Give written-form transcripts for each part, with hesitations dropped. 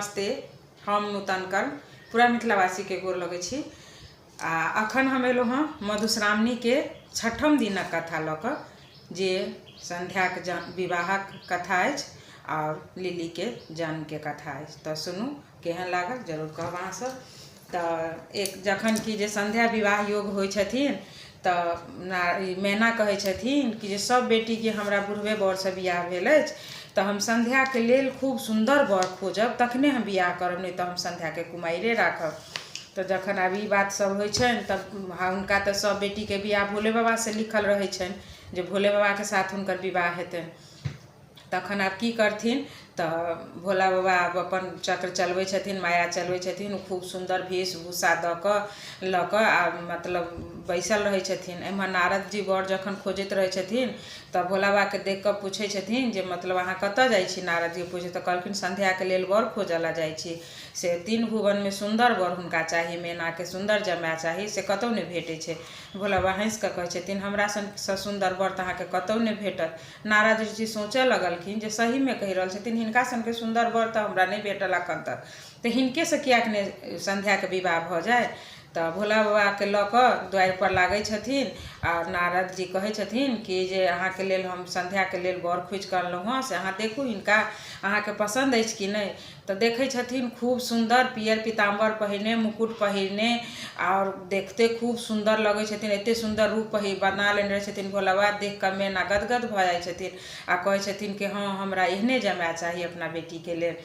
नमस्ते। हम नूतनकर पूरा मिथिलावासी के गोर लगे छी। अखन हम एलो हाँ मधुश्रावणी के छठम दिनक कथा लक जे संध्या के विवाहक कथा अछि और लिली के जन्म के कथा अछि। तो सुनू केहन लागल जरूर कहब अहाँ सब। तो एक जखन कि जे संध्या विवाह योग होइ छथिन तो मैना कहै छथिन कि जे सब बेटी के हमरा बुढ़वे बर से बियाह भेल अछि, तो हम संध्या के लेल खूब सुंदर बर खोजब तखने हम बियाह करब, नहीं तो हम संध्या के कुमारिए राखब। तो जखन आब ई बात सब होइ छनि तब हुनका तो सब बेटी के बियाह भोले बाबा से लिखल रहे छनि जे भोले बाबा के साथ हुनकर विवाह हेतनि। तखन आब की करथिन तो भोला बाबा आब अपन चक्र चलबै छथिन, माया चलबै छथिन। खूब सुंदर वेशभूषा दऽ कऽ लऽ कऽ आ मतलब बैसल रहै छथिन। एम्हर नारद जी बर जखन खोजैत रहै छथिन तऽ भोला बाबा के देख कऽ पूछै छथिन जे मतलब अहाँ कतऽ जाइ छी। नारद जी पूछे तऽ कहलखिन संध्या के लेल बर खोजऽ ला जाइ छी, से तीन भुवन में सुंदर बर हुनका चाही, मैना के सुंदर जमाय चाही, से कतौ नहीं भेटै छै। भोला बाबा हंस कऽ कहै छथिन हमरा सँ सुंदर बर तऽ अहाँके कतौ नहीं भेटत। नारद जी सोचऽ लगलखिन जे सही में कहि रहल छथिन, हिनका सन के सुंदर बर तो हमरा नहीं भेटल अखन तक, तो हिनके से कियाक नहीं संध्या के विवाह भ जाए। तो भोला बाबा के लऽ कऽ द्वारि पर लागै छथिन आ नारद जी कहै छथिन कि जे अहाँ के लेल हम संध्या के लेल बर खोज कऽ अनलहुँ हँ, से अहाँ देखू हिनका अहाँ के पसंद अछि कि नहीं। तो देखै छथिन खूब सुंदर पियर पीताम्बर पहिरने, मुकुट पहिरने और देखते खूब सुंदर लगै छथिन। एते सुंदर रूप बना लेने रहै छथिन भोला बाबा, देख कऽ मैना गदगद भऽ जाइ छथिन आ कहै छथिन कि हाँ हमरा एहने जमाय चाही अपना बेटी के लेल।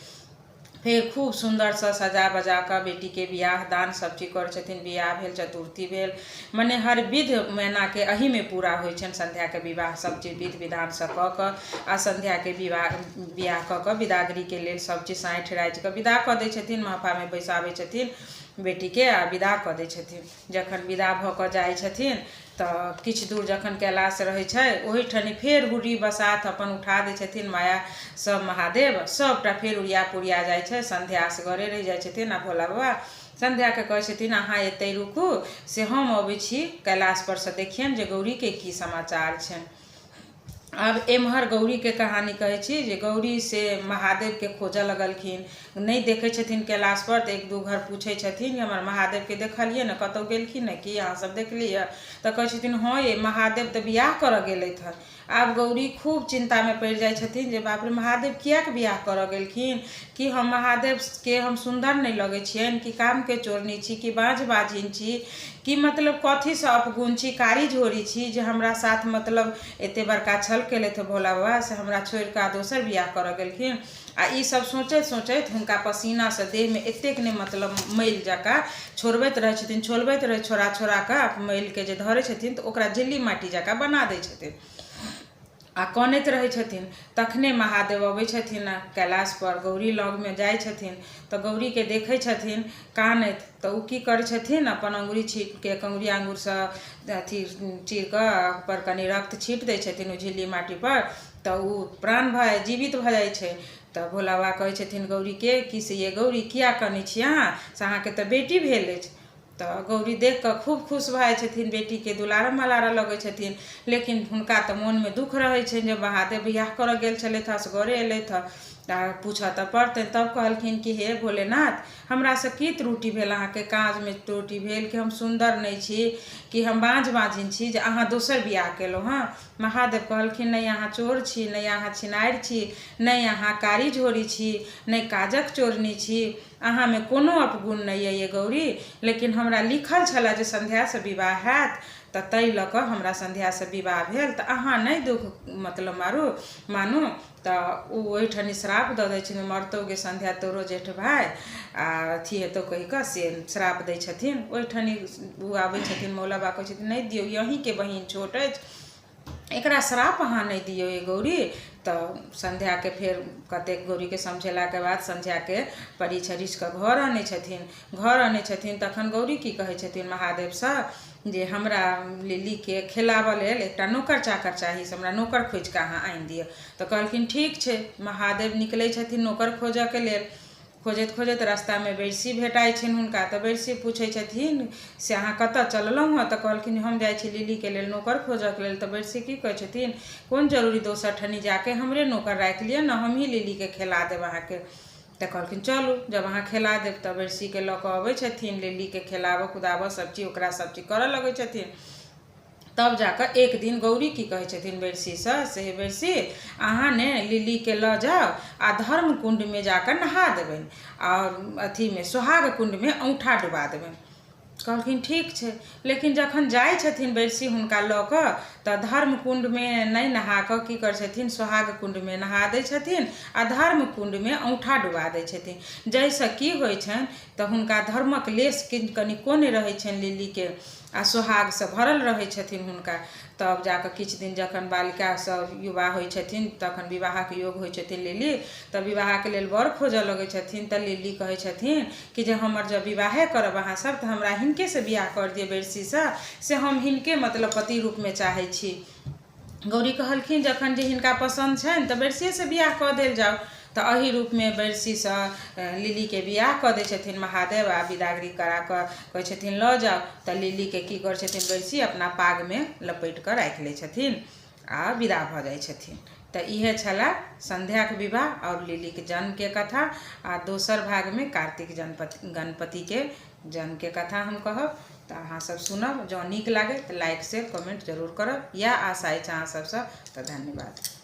फिर खूब सुंदर से सजा बजा कर बेटी के बियाह दान सब चीज करै छथिन। बियाह भेल, चतुर्थी भेल, मने हर विध मैना के अही में पूरा होइ छनि। संध्या के विवाह सब चीज विध विधान से कऽ कऽ आ संध्या के बियाह कऽ कऽ विदागरी के लेल सब चीज साँठि राइज कऽ विदा कऽ दै छथिन। महफा में बैसाबै छथिन बेटी के आ विदा कऽ दै छथिन। जखन विदा भऽ कऽ जाइ छथिन तऽ किछु दूर जखन कैलाश रहै छै ओहिठनी फेर हुर्री बसात अपन उठा दै छथिन माया सब महादेव सबटा फेर उड़िया पुड़िया जाइ छै। संध्या असगरे रहि जाइ छथिन आ भोला बाबा संध्या के कहै छथिन अहाँ एतै रुकू, से हम अबै छी कैलाश पर से देखियनि जे गौरी के की समाचार छनि। अब एम्हर गौरी के कहानी कहै छी जे गौरी से महादेव के खोजऽ लगलखिन, नहीं देखै छथिन कैलाश पर। तो एक दू घर पूछै छथिन कि हमर महादेव के देखलिए न, कतौ गेलखिन न कि अहाँ सब देखलिए। तो कहै छथिन हाँ ये महादेव तो बियाह करऽ गेलथि हन। आब गौरी खूब चिंता में पड़ि जाइ छथिन जे बाप रे महादेव कियाक बियाह करऽ गेलखिन, कि हम महादेव के हम सुंदर नहीं लगै छियनि, कि काम के चोरनी छी, कि बाँझ बाझिन छी, कि मतलब कथी से अपगुण छी, कारी झोरी छी जे हमरा साथ मतलब एते बड़का छल केलथि भोला बाबा, से हमरा छोड़ कऽ दोसर बियाह करऽ गेलखिन। आ ई सब सोचैत सोचैत हुनका पसीना से देह में एतेक ने मतलब मैल जका छोड़बैत रहे छथिन, छोड़बैत रहे छोड़ा छोड़ा कऽ मैल के जे धरै छथिन तो ओकरा झिल्ली माटी जका बना दै छथिन आ कनैत रहै छथिन। तखने महादेव अबै छथिन कैलाश पर, गौरी लग में जाइ छथिन तो गौरी के देखै छथिन कानैत। तो उ की करै छथिन अपन अंगुरी छीट के कंगुरी आंगुर से अथी चीर कऽ पर कनी रक्त छीट दै छथिन ओ झिल्ली माटी पर, तो उ प्राण भय जीवित भऽ जाइ छै। तो भोला बाबा कहै छथिन गौरी के कि से ये गौरी किया कनै छी अहाँ, से अहाँके तो बेटी भेल अछि। तो गौरी देख कऽ खूब खुश भऽ जाइ छथिन, बेटी के दुलार मलार लगै छथिन। लेकिन हुनका तो मन में दुख रहै छै जे महादेव बियाह करऽ गेल छलथि असगरे एलथि हँ, पूछऽ तऽ पड़तनि। तब कहलखिन कि हे भोलेनाथ हमरा से की त्रुटि भेल, अहाँके काज में त्रुटि भेल कि हम सुंदर नहीं छी, कि हम बाँझ बाझिन छी जे अहाँ दोसर बियाह केलहुँ हँ। महादेव कहलखिन नहीं अहाँ चोर छी, नहीं अहाँ छिनारि छी, नहीं अहाँ कारी झोरी छी, नहीं काजक चोरनी छी, अहाँ में कोनो अपगुण नहीं है ये गौरी। लेकिन हमरा लिखल छलै जे संध्या से विवाह हैत, तऽ ताहि लऽ कऽ हमरा संध्या से विवाह भेल, तऽ अहाँ नहीं दुख मतलब मानू। तो ओहिठनी श्राप दऽ दै छथिन, मरतौ गे संध्या तोरो जेठ भाई आ अथी हेतौ कहि कऽ से श्राप दै छथिन। ओहिठनी ओ आबै छथिन मौला बाबा कहै छथिन नहीं दियौ, यहीं के बहिन छोट अछि, एकरा श्राप अहाँ नहीं दियौ ये गौरी। तो संध्या के फेर कतेक गौरी के समझेला के बाद संध्या के परी छरिछ के घर आनै छथिन। घर आनै छथिन तखन गौरी की कहै छथिन महादेव से जे हमरा लिली के खिलाबऽ लेल एकटा नौकर चाकर चाही, से हमरा नौकर खोज कऽ अहाँ आनि दिअ। तो कहलखिन ठीक छै। महादेव निकलै छथिन नौकर खोजऽ के लेल। खोजैत खोजैत रास्ता में बेरसी भेटाइ छनि हुनका। तो बेरसी पूछै छथिन से अहाँ कतऽ चललहुँ हँ, तो कहलखिन हम जाइ छी लिली के लेल नौकर खोजऽ के लेल। तो बेरसी की कहै छथिन कोन जरूरी दोसर ठनी जाके हमरे नौकर राखि लिअ न, हम ही लिली के खिला देब अहाँके। तो कहलखिन चलू जब अहाँ खिला देब तब बरसी के लऽ कऽ अबै छथिन, लिली के खिलाबऽ कुदाबऽ सब चीज ओकरा सब चीज करऽ लगै छथिन। तब जाकर एक दिन गौरी की कहै छथिन बरसी से बरसी अहाँ ने लिली के लऽ जाओ आ धर्म कुंड में जाकर नहा देबनि और अथी में सोहाग कुंड में औंठा डुबा देबनि। कहलखिन ठीक छै, लेकिन जखन जाइ छथिन बरसी हुनका लऽ कऽ तऽ धर्म कुंड में नहीं नहा कऽ की करै छथिन सोहाग कुंड में नहा दै छथिन आ धर्म कुंड में औंठा डुबा दै छथिन। जाहिसँ की होइ छनि तऽ हुनका धर्मक लेश कनिको नहि रहै छनि लिली के आ सोहाग से भरल रहै छथिन हुनका। तब जाकर किछु दिन जखन बालिका सब युवा होइ छथिन तखन विवाहक योग होइ छथिन लिली, तऽ विवाहके लेल बर खोजऽ लगै छथिन। तऽ लिली कहै छथिन कि जे हमर जब विवाहे करब अहाँ सब तऽ हमरा हिनके से बियाह कर दिए बरसी से हम हिनके मतलब पति रूप में चाहै छी। गौरी कहलखिन जखन जे हिनका पसंद छनि तऽ बरसिए से बियाह कऽ देल जाओ। तऽ एही रूप में बरसी से लिली के बियाह कऽ दै छथिन महादेव आ विदागरी करा कऽ कहै छथिन लऽ जाओ। तऽ लिली के की करै छथिन बरसी अपना पाग में लपेट कऽ राखि लै छथिन आ विदा भऽ जाइ छथिन। तऽ इहे छला संध्याक विवाह और लिली के जन्म के कथा। आ दोसर भाग में कार्तिक गणपति के जन्म के कथा हम कहब। तऽ अहाँ सब सुनब, जँ नीक लागे तऽ लाइक शेयर कमेंट जरूर करब, या आशा अछि अहाँ सबसँ। तऽ धन्यवाद।